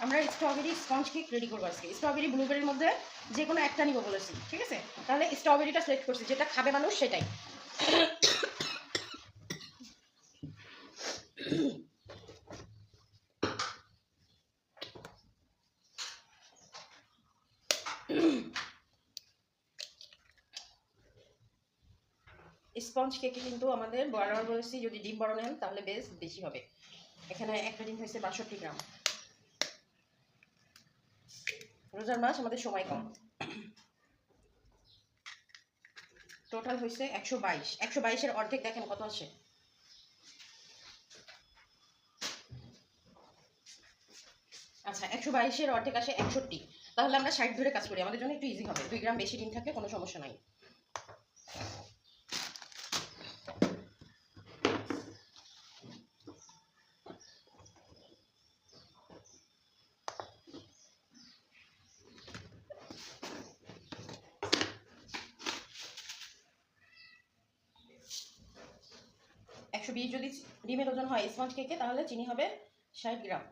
আমরা strawberry sponge cake ready করবো আজকে। স্ট্রবেরি ব্লুবেরির মধ্যে যে কোনো একটা নিব বলেছি, ঠিক আছে? তাহলে স্ট্রবেরিটা সিলেক্ট করছি, যেটা খাবে মানুষ সেটাই। স্পঞ্জ কেকে কিন্তু আমাদের বারবার বলেছি যদি ডিম বড় নেন তাহলে বেশি হবে। এখানে একটা ডিম হয়েছে 62 গ্রাম। রোজার মাস, আমাদের সময় কম। টোটাল হয়েছে 122। 122-এর অর্ধেক দেখেন কত আসে। আচ্ছা, 122-এর অর্ধেক আসে 61। তাহলে আমরা 60 ধরে কাজ করি, আমাদের জন্য একটু ইজি হবে। 2 গ্রাম বেশি ডিম থাকলে কোনো সমস্যা নাই। যদি ডিমের ওজন হয় স্পঞ্জ কেকে, তাহলে চিনি হবে 60 গ্রাম।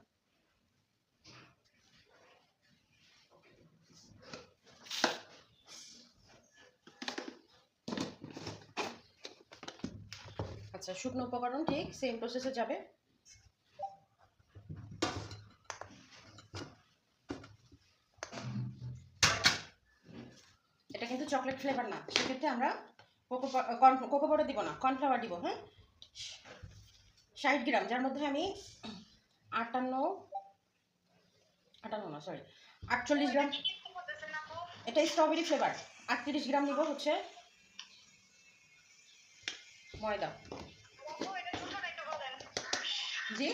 আচ্ছা, শুকনো উপকরণ ঠিক সেম প্রসেসে যাবে। এটা কিন্তু চকলেট ফ্লেভার না, সেক্ষেত্রে আমরা কোকো পাউডার দিব না, কর্নফ্লাওয়ার দিব। হ্যাঁ, 60 গ্রাম, যার মধ্যে আমি 48 গ্রাম। এটা স্ট্রবেরি ফ্লেভার। 38 গ্রাম নিব হচ্ছে ময়দা। জি,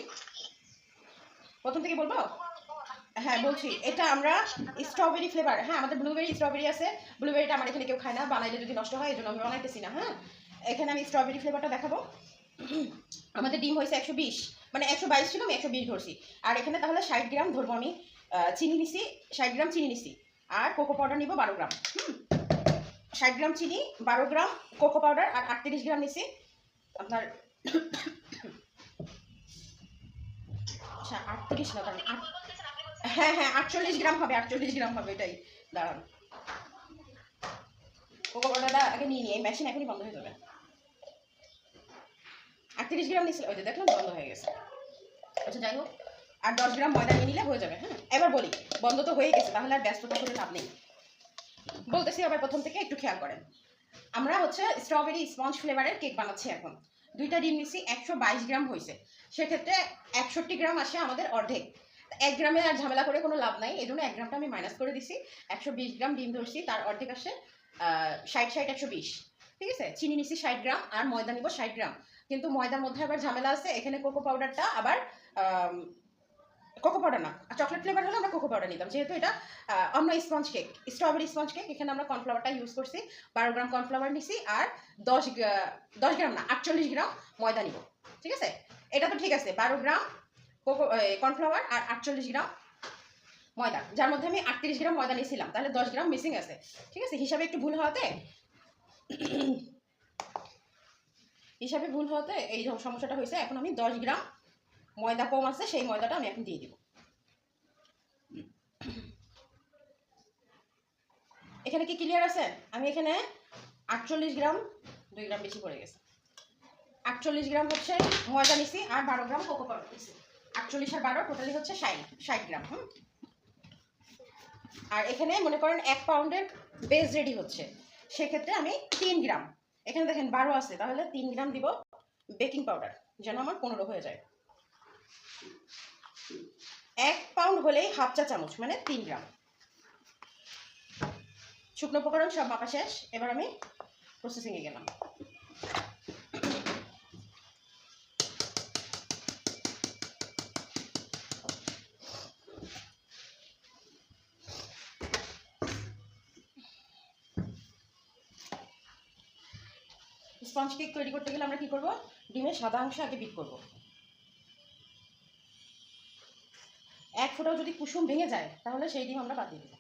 প্রথম থেকে বলবো? হ্যাঁ বলছি, এটা আমরা স্ট্রবেরি ফ্লেভার। হ্যাঁ, আমাদের ব্লুবেরি স্ট্রবেরি আছে। ব্লুবেরিটা আমার এখানে কেউ খায় না, বানাইলে যদি নষ্ট হয়, এই জন্য আমি বানাইতেছি না। হ্যাঁ, এখানে আমি স্ট্রবেরি ফ্লেভারটা দেখাবো। আমাদের ডিম হয়েছে 120, মানে 122 ছিল, আমি 120 ধরছি। আর এখানে তাহলে 60 গ্রাম ধরবো আমি। চিনি নিছি 60 গ্রাম চিনি নিছি। আর কোকো পাউডার নিব 12 গ্রাম। 60 গ্রাম চিনি, 12 গ্রাম কোকো পাউডার, আর 38 গ্রাম নিছি আপনার। আচ্ছা, 38 না, কারণ হ্যাঁ হ্যাঁ 48 গ্রাম হবে, 48 গ্রাম হবে, এটাই। দাঁড়ান, কোকো পাউডারটা আগে নিয়ে নিই, এই মেশিন এখনই বন্ধ হয়ে যাবে। 38 গ্রাম নিয়েছিল, ওই যে দেখলাম বন্ধ হয়ে গেছে। আচ্ছা যাই হোক, আর 10 গ্রাম ময়দা নিয়ে নিলে হয়ে যাবে। হ্যাঁ, এবার বলি, বন্ধ তো হয়ে গেছে, তাহলে আর ব্যস্ততা করে লাভ নেই। বলতেছি আবার প্রথম থেকে, একটু খেয়াল করেন। আমরা হচ্ছে স্ট্রবেরি স্পঞ্জ ফ্লেভারের কেক বানাচ্ছি এখন। 2টা ডিম নিচ্ছি, 122 গ্রাম হয়েছে। সেক্ষেত্রে 61 গ্রাম আসে আমাদের অর্ধেক। 1 গ্রামে আর ঝামেলা করে কোনো লাভ নাই, এই জন্য 1 গ্রামটা আমি মাইনাস করে দিছি। 120 গ্রাম ডিম ধরছি, তার অর্ধেক আসে 60 120। ঠিক আছে, চিনি নিচ্ছি 60 গ্রাম, আর ময়দা নিব 60 গ্রাম। কিন্তু ময়দার মধ্যে আবার ঝামেলা আছে, এখানে কোকো পাউডারটা আবার কোকো পাউডার না, চকলেট ফ্লেভার হলে আমরা কোকো পাউডার নিতাম, যেহেতু এটা অন্য sponge cake, strawberry sponge cake. এখানে আমরা কর্নফ্লাওয়ারটা ইউজ করছি, 12 গ্রাম কর্নফ্লাওয়ার নিছি, আর 10 গ্রাম না 48 গ্রাম ময়দা নিব। ঠিক আছে, এটা তো ঠিক আছে। 12 গ্রাম কোকো কর্নফ্লাওয়ার আর 48 গ্রাম ময়দা, যার মধ্যে আমি 38 গ্রাম ময়দা নিয়েছিলাম, তাহলে 10 গ্রাম মিসিং আছে। ঠিক আছে, হিসাবে একটু ভুল হওয়াতে এই সমস্যাটা হয়েছে। এখন আমি 10 গ্রাম ময়দা কম আছে, সেই ময়দাটা আমি এখন দিয়ে দিব। এখানে কি ক্লিয়ার আছে? আমি এখানে 48 গ্রাম, 2 গ্রাম বেশি পড়ে গেছে। 48 গ্রাম হচ্ছে ময়দা নিছি, আর 12 গ্রাম কোকো পাউডার নিছি। 48 আর 12 টোটালি হচ্ছে 60 গ্রাম। আর এখানে মনে করেন 1 পাউন্ডের বেস রেডি হচ্ছে, সেক্ষেত্রে আমি 3 গ্রাম, এখানে দেখেন 12 আছে, তাহলে 3 গ্রাম দিব বেকিং পাউডার, যেন আমার 15 হয়ে যায়। 1 পাউন্ড হলেই হাফ চা চামচ, মানে 3 গ্রাম। শুকনো উপকরণ সব মাপা শেষ, এবার আমি প্রসেসিংয়ে গেলাম। স্পঞ্জ কেক তৈরি করতে গেলে আমরা কি করব? ডিমের সাদা অংশ আগে বিট করব। এক ফোঁটাও যদি কুসুম ভেঙে যায়, তাহলে সেই ডিম আমরা বাদ দিয়ে দেব।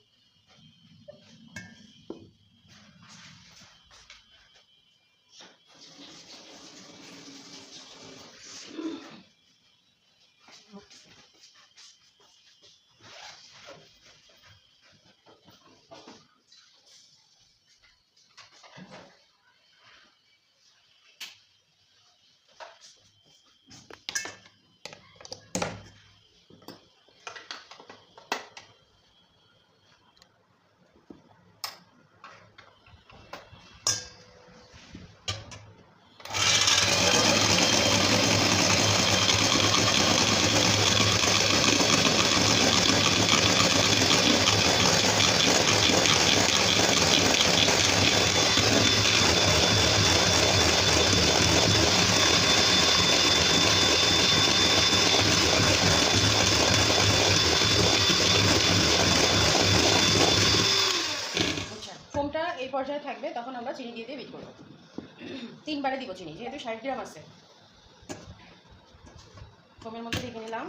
পর্যায়ে থাকবে তখন আমরা চিনি দিয়ে বিট করবো। 3 বারে দিব চিনি, যেহেতু 60 গ্রাম আছে। ফোমের মধ্যে ঢেকে নিলাম।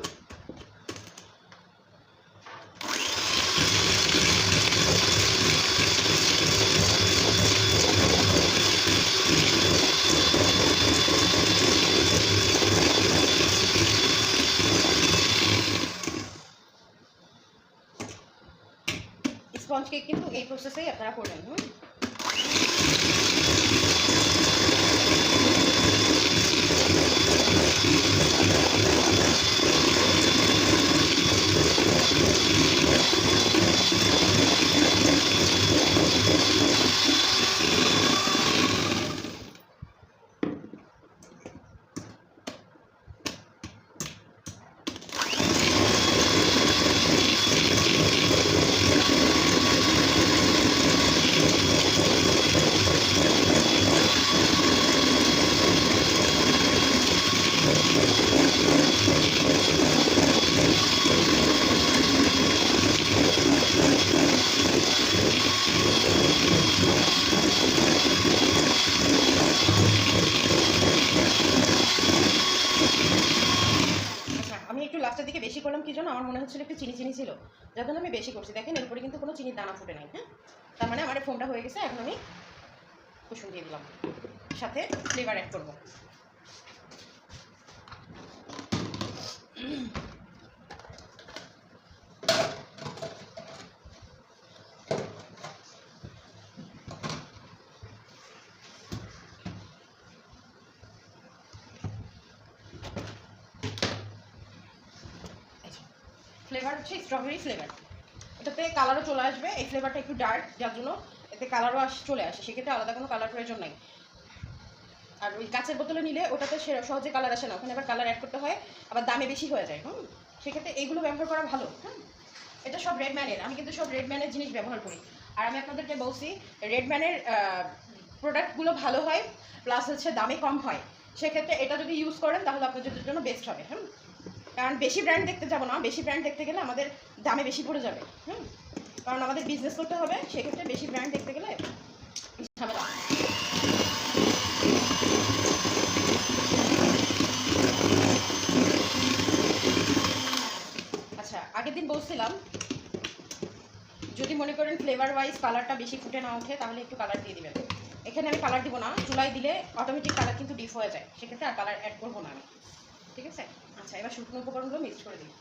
স্পঞ্জ কেক কিন্তু এই প্রসেসেই আপনারা করবেন। আমি একটু লাস্টের দিকে বেশি করলাম কি জন্য, আমার মনে হচ্ছিল একটু চিনি চিনি ছিল, যার জন্য আমি বেশি করছি। দেখেন এরপরে কিন্তু কোনো চিনির দানা ফুটে নাই। হ্যাঁ, তার মানে আমার ফোমটা হয়ে গেছে। এখন আমি কুসুম দিয়ে দিলাম, সাথে ফ্লেভার অ্যাড করবো। ফ্লেভার হচ্ছে স্ট্রবেরি ফ্লেভার, এটাতে কালারও চলে আসবে। এই ফ্লেভারটা একটু ডার্ক, যার জন্য এতে কালারও চলে আসে, সেক্ষেত্রে আলাদা কোনো কালার প্রয়োজন নাই। আর ওই কাঁচের বোতলে নিলে ওটাতে সহজে কালার আসে না, ওখানে আবার কালার অ্যাড করতে হয়, আবার দামে বেশি হয়ে যায়। সেক্ষেত্রে এইগুলো ব্যবহার করা ভালো। এটা সব রেডম্যানের, আমি কিন্তু সব রেডম্যানের জিনিস ব্যবহার করি। আর আমি আপনাদেরকে বলছি রেডম্যানের প্রোডাক্টগুলো ভালো হয়, প্লাস হচ্ছে দামে কম হয়। সেক্ষেত্রে এটা যদি ইউজ করেন তাহলে আপনাদের জন্য বেস্ট হবে। কারণ বেশি ব্র্যান্ড দেখতে যাবো না, বেশি ব্র্যান্ড দেখতে গেলে আমাদের দামে বেশি পড়ে যাবে। কারণ আমাদের বিজনেস করতে হবে, সেক্ষেত্রে বেশি ব্র্যান্ড দেখতে গেলে ঝামেলা। আচ্ছা, আগের দিন বলছিলাম যদি মনে করেন ফ্লেভার ওয়াইজ কালারটা বেশি ফুটে না ওঠে তাহলে একটু কালার দিয়ে দিবেন। এখানে আমি কালার দিব না, চুলায় দিলে অটোমেটিক কালার কিন্তু ডিপ হয়ে যায়, সেক্ষেত্রে আর কালার অ্যাড করবো না আমি। ঠিক আছে? আচ্ছা, এবার শুকনো উপকরণগুলো মিক্স করে দিই।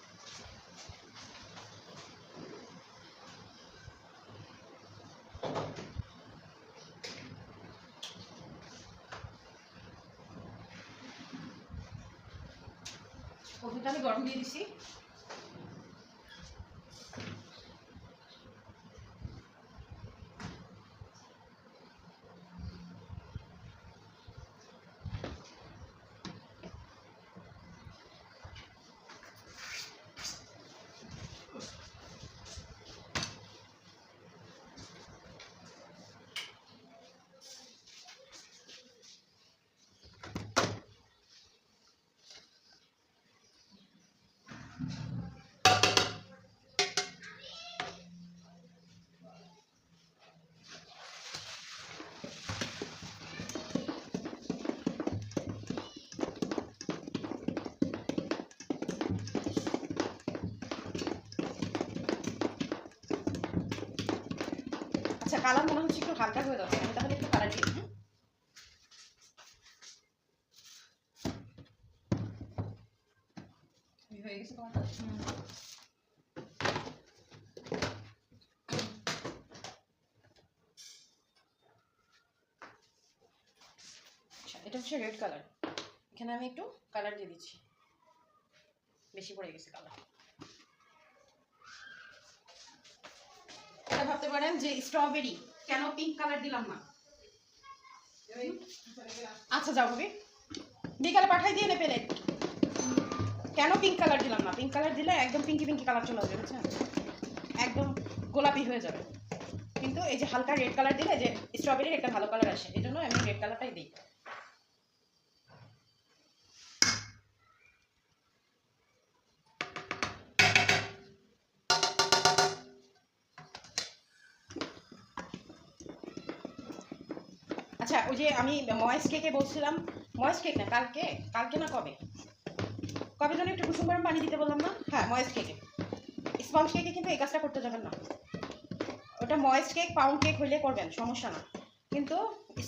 ওভেনটা আমি গরম দিয়ে দিছি। আচ্ছা, কালার মনে হচ্ছে একটু হালকা হয়ে যাচ্ছে, আমি তাহলে একটু কালার দিই। হয়ে গেছে তোমারটা। এটা হচ্ছে রেড কালার, এখানে আমি একটু কালার দিয়ে দিচ্ছি, বেশি পড়ে গেছে কালার। এটা ভাবতে পারেন যে স্ট্রবেরি, কেন পিঙ্ক কালার দিলাম না। আচ্ছা যাও ভাবি, বিকালে পাঠাই দিয়ে নেপেলে কেন পিঙ্ক কালার দিলাম না। পিঙ্ক কালার দিলে একদম পিঙ্কি পিঙ্কি কালার চলে আসবে, বুঝছেন, একদম গোলাপি হয়ে যাবে। কিন্তু এই যে হালকা রেড কালার দিলে যে স্ট্রবেরির একটা ভালো কালার আসে, এই জন্য আমি রেড কালারটাই দিই। আচ্ছা ওই যে আমি ময়েস কেকে বলছিলাম, ময়েস কেক না কালকে, কালকে না কবে কবে যেন একটু কুসুম গরম পানি দিতে বললাম না? হ্যাঁ ময়েস কেকে। স্পঞ্জ কেকে কিন্তু এই কাজটা করতে যাবেন না। ওটা ময়েস কেক পাউন্ড কেক হইলে করবেন, সমস্যা না। কিন্তু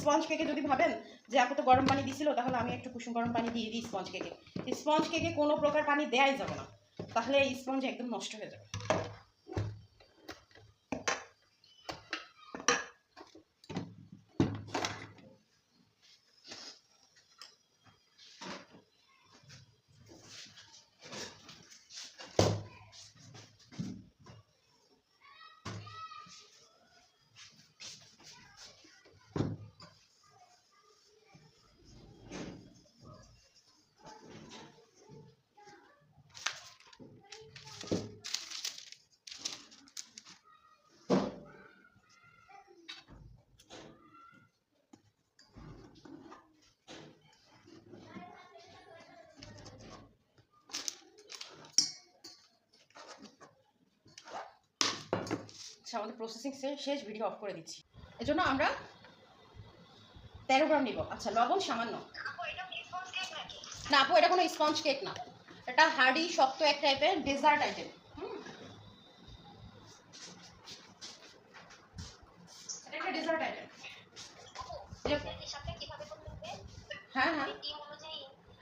স্পঞ্জ কেকে যদি ভাবেন যে আপু তো গরম পানি দিছিল, তাহলে আমি একটু কুসুম গরম পানি দিয়ে দিই স্পঞ্জ কেকে। স্পঞ্জ কেকে কোনো প্রকার পানি দেওয়াই যাবে না, তাহলে এই স্পঞ্জ একদম নষ্ট হয়ে যাবে। আমাদের প্রসেসিং শেষ, ভিডিও অফ করে দিচ্ছি। এজন্য আমরা 13 গ্রাম নিব। আচ্ছা লবণ সামান্য। না আপু এটা কোনো স্পঞ্জ কেক না, এটা হার্ডি শক্ত এক টাইপের ডেজার্ট আইটেম। এটা একটা ডেজার্ট আইটেম। হ্যাঁ হ্যাঁ,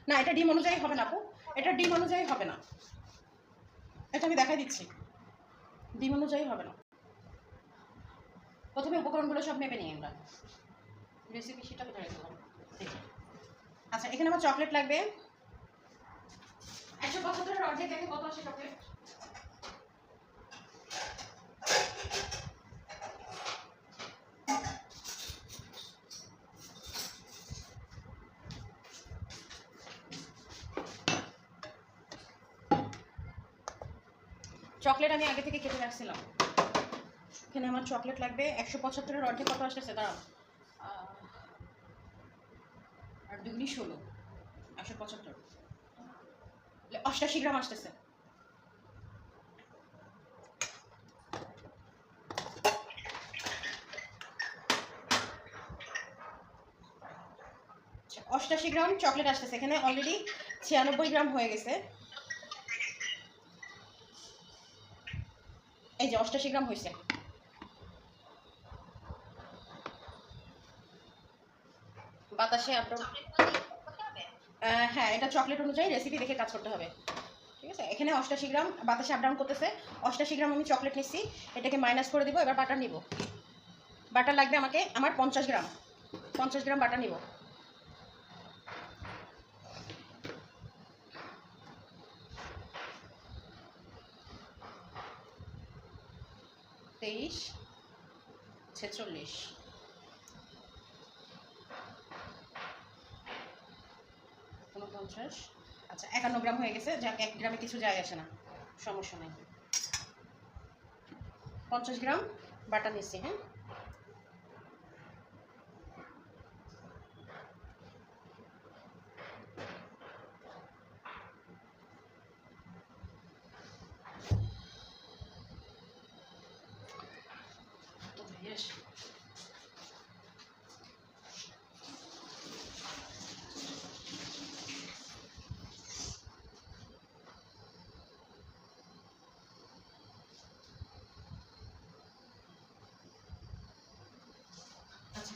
না এটা ডিম অনুযায়ী হবে না আপু, এটা ডিম অনুযায়ী হবে না, এটা আমি দেখাই দিচ্ছি, ডিম অনুযায়ী হবে না। প্রথমে উপকরণগুলো সব মেপে নিই আমরা, রেসিপি সেটা কোথায় রাখলাম। আচ্ছা এখানে আমার চকলেট লাগবে 175 অর্ধেক, দেখে কত আসে চকলেট। চকলেট আমি আগে থেকে কেটে রাখছিলাম। এখানে আমার চকলেট লাগবে 175 অর্ধেক কত আসতেছে দাঁড়াও, আর 2 × 16 175, 88 গ্রাম আসতেছে। আচ্ছা 88 গ্রাম চকলেট আসতেছে, এখানে অলরেডি 96 গ্রাম হয়ে গেছে। এই যে 88 গ্রাম হয়েছে। বাতাসে আপনার হ্যাঁ এটা চকলেট অনুযায়ী রেসিপি দেখে কাজ করতে হবে, ঠিক আছে। এখানে 88 গ্রাম বাতাসে আপ ডাউন করতেছে, 88 গ্রাম আমি চকলেট নিচ্ছি, এটাকে মাইনাস করে দিব। এবার বাটার নিব, বাটার লাগবে আমাকে আমার 50 গ্রাম, 50 গ্রাম বাটার নিব। তেইশ 46 49। আচ্ছা 51 গ্রাম হয়ে গেছে, যাক 1 গ্রামে কিছু যায় আসে না, সমস্যা নেই। 50 গ্রাম বাটার নিচ্ছি। হ্যাঁ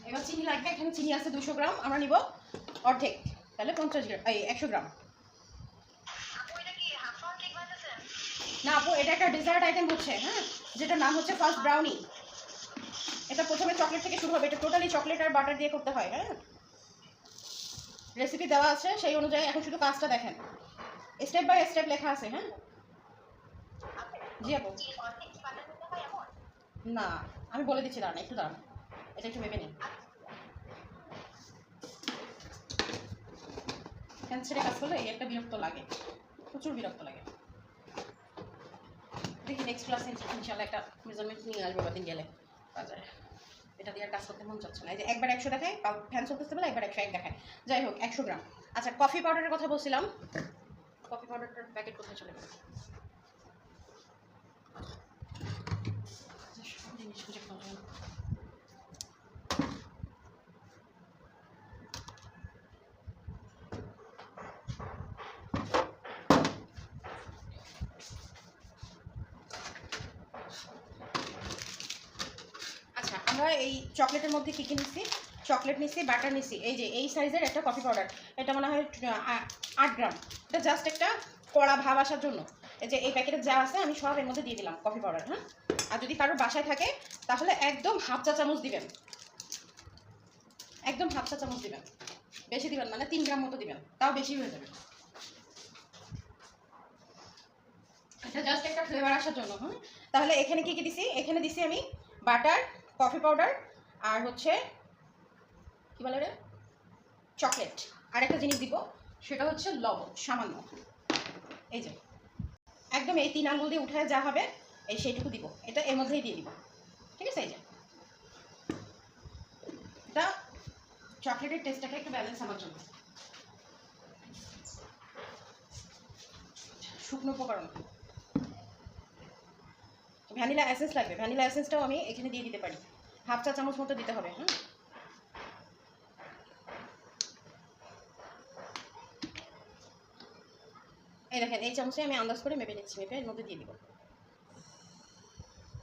এবার চিনি লাগবে, এখানে চিনি আছে 200 গ্রাম, আমরা নিব অর্ধেক, তাহলে 50 গ্রাম এই 100 গ্রাম। না আপু এটা একটা ডেজার্ট আইটেম হচ্ছে, হ্যাঁ যেটা নাম হচ্ছে ফার্স্ট ব্রাউনি। এটা প্রথমে চকলেট থেকে শুরু হবে, এটা টোটালি চকলেট আর বাটার দিয়ে করতে হয়। হ্যাঁ রেসিপি দেওয়া আছে সেই অনুযায়ী, এখন শুধু কাজটা দেখেন, স্টেপ বাই স্টেপ লেখা আছে। হ্যাঁ জি আপু, না আমি বলে দিচ্ছি, দাঁড়ান একটু দাঁড়ান, এটা একটু ভেবে নিন। ক্যান্সারে কাজ করলে এই একটা বিরক্ত লাগে, প্রচুর বিরক্ত লাগে। দেখি নেক্সট ক্লাসে ইনশাআল্লাহ একটা মেজারমেন্ট নিয়ে আসবো দিন গেলে বাজারে, এটা দিয়ে কাজ করতে মন চাচ্ছে না। এই যে একবার 100 দেখায়, ফ্যান চলতেছে বলে একবার 101 দেখায়, যাই হোক 100 গ্রাম। আচ্ছা কফি পাউডারের কথা বলছিলাম, কফি পাউডারটার প্যাকেট কোথায় চলে গেল, জিনিস খুঁজে পাওয়া যায় না। আমরা এই চকলেটের মধ্যে কী কী নিচ্ছি, চকলেট নিচ্ছি, বাটার নিচ্ছি, এই যে এই সাইজের একটা কফি পাউডার, এটা মনে হয় 8 গ্রাম, এটা জাস্ট একটা কড়া ভাব আসার জন্য। এই যে এই প্যাকেটে যা আছে আমি সব এর মধ্যে দিয়ে দিলাম কফি পাউডার। হ্যাঁ, আর যদি কারোর বাসায় থাকে তাহলে একদম হাফ চা চামচ দিবেন, একদম হাফ চা চামচ দিবেন, বেশি দিবেন মানে 3 গ্রাম মতো দিবেন, তাও বেশি হয়ে যাবে। এটা জাস্ট একটা ফ্লেভার আসার জন্য। হ্যাঁ, তাহলে এখানে কি কি দিছি, এখানে দিছি আমি বাটার, কফি পাউডার, আর হচ্ছে কি বলে রে, চকলেট। আর একটা জিনিস দিব, সেটা হচ্ছে লবণ সামান্য। এই যে একদম এই 3 আঙ্গুল দিয়ে উঠায় যা হবে এই সেইটুকু দিব, এটা এর মধ্যেই দিয়ে দিব। ঠিক আছে, এই যে এটা চকলেটের টেস্টটাকে একটু ব্যালেন্স আনার জন্য। শুকনো উপকরণ, ভ্যানিলা এসেন্স লাগবে, ভ্যানিলা এসেন্সটাও আমি এখানে দিয়ে দিতে পারি, হাফ চা চামচ মতো দিতে হবে। হ্যাঁ, এই দেখেন এই চামচে আমি আন্দাজ করে মেপে নিচ্ছি, মেপে এর মধ্যে দিয়ে দিব।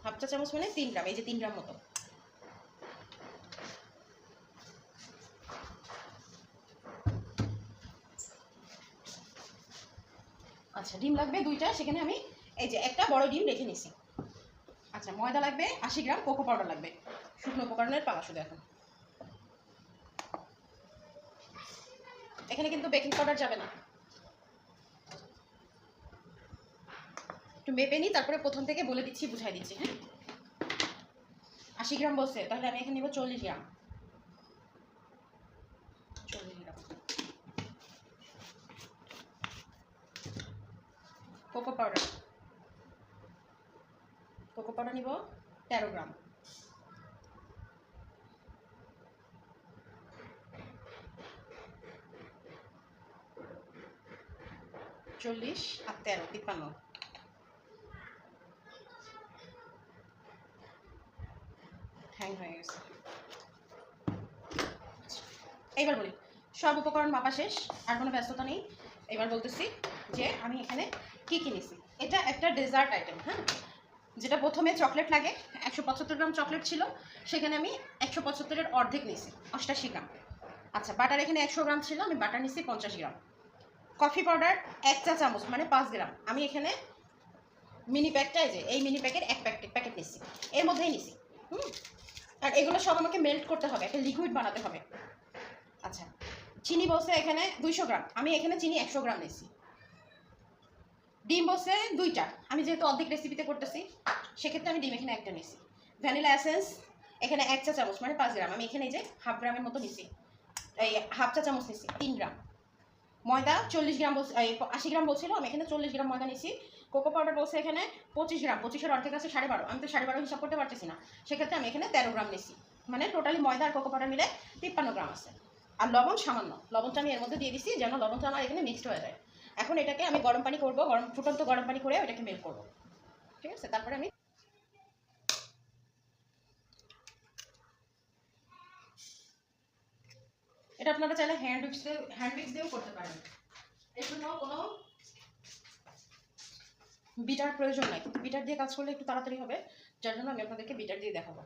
হাফ চা চামচ মানে 3 গ্রাম, এই যে 3 গ্রাম মতো। আচ্ছা, ডিম লাগবে 2টা, সেখানে আমি এই যে একটা বড় ডিম রেখে নিছি। আচ্ছা, ময়দা লাগবে 80 গ্রাম, কোকো পাউডার লাগবে, শুকনো উপকরণের পালা শুধু এখন। এখানে কিন্তু বেকিং পাউডার যাবে না, একটু মেপে নিই, তারপরে প্রথম থেকে বলে দিচ্ছি, বুঝাই দিচ্ছি। হ্যাঁ, 80 গ্রাম বলছে, তাহলে আমি এখানে নিব 40 গ্রাম। 40 গ্রাম কোকো পাউডার, কোকো পাউডার নিব 13 গ্রাম। 40 আর 13 53। হ্যাং হয়ে গেছে। এইবার বলি, সব উপকরণ মাপা শেষ, আর কোনো ব্যস্ততা নেই। এবার বলতেছি যে আমি এখানে কী কী নিছি। এটা একটা ডেজার্ট আইটেম। হ্যাঁ, যেটা প্রথমে চকলেট লাগে, 175 গ্রাম চকলেট ছিল, সেখানে আমি 175-এর অর্ধেক নিছি, 88 গ্রাম। আচ্ছা, বাটার এখানে 100 গ্রাম ছিল, আমি বাটার নিছি 50 গ্রাম। কফি পাউডার 1 চা চামচ মানে 5 গ্রাম, আমি এখানে মিনি প্যাকটা, এই যে এই মিনি প্যাকের এক প্যাকেট নিছি, এর মধ্যেই নিছি। আর এগুলো সব আমাকে মেল্ট করতে হবে, একটা লিকুইড বানাতে হবে। আচ্ছা, চিনি বলছে এখানে 200 গ্রাম, আমি এখানে চিনি 100 গ্রাম নিছি। ডিম বলছে 2টা, আমি যেহেতু অর্ধেক রেসিপিতে করতেছি সেক্ষেত্রে আমি ডিম এখানে একটা নিছি। ভ্যানিলা এসেন্স এখানে 1 চা চামচ মানে 5 গ্রাম, আমি এখানে এই যে হাফ গ্রামের মতো নিছি, এই হাফ চা চামচ নিছি, 3 গ্রাম। ময়দা 40 গ্রাম বলছে, 80 গ্রাম বলছিল, আমি এখানে 40 গ্রাম ময়দা নিছি। কোকো পাউডার বলছে এখানে 25 গ্রাম, 25-এর অর্ধেক আছে 12.5, আমি তো 12.5 হিসাব করতে পারতেছি না, সেক্ষেত্রে আমি এখানে 13 গ্রাম নিছি, মানে টোটালি ময়দা আর কোকো পাউডার মিলে 53 গ্রাম আছে। আর লবণ সামান্য, লবণটা আমি এর মধ্যে দিয়ে দিছি যেন লবণটা আমার এখানে মিক্সড হয়ে যায়। এখন এটাকে আমি গরম পানি করবো, ফুটন্ত গরম পানি করে এটাকে মেল্ট করবো। ঠিক আছে, তারপরে আমি এটা আপনারা চাইলে হ্যান্ড উইক্স দিয়েও করতে পারেন, এর জন্য কোনো বিটার প্রয়োজন নাই, কিন্তু বিটার দিয়ে কাজ করলে একটু তাড়াতাড়ি হবে, যার জন্য আমি আপনাদেরকে বিটার দিয়ে দেখাবো।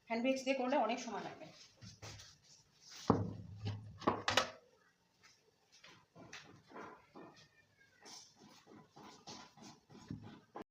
হ্যান্ড উইক্স দিয়ে করলে অনেক সময় লাগবে।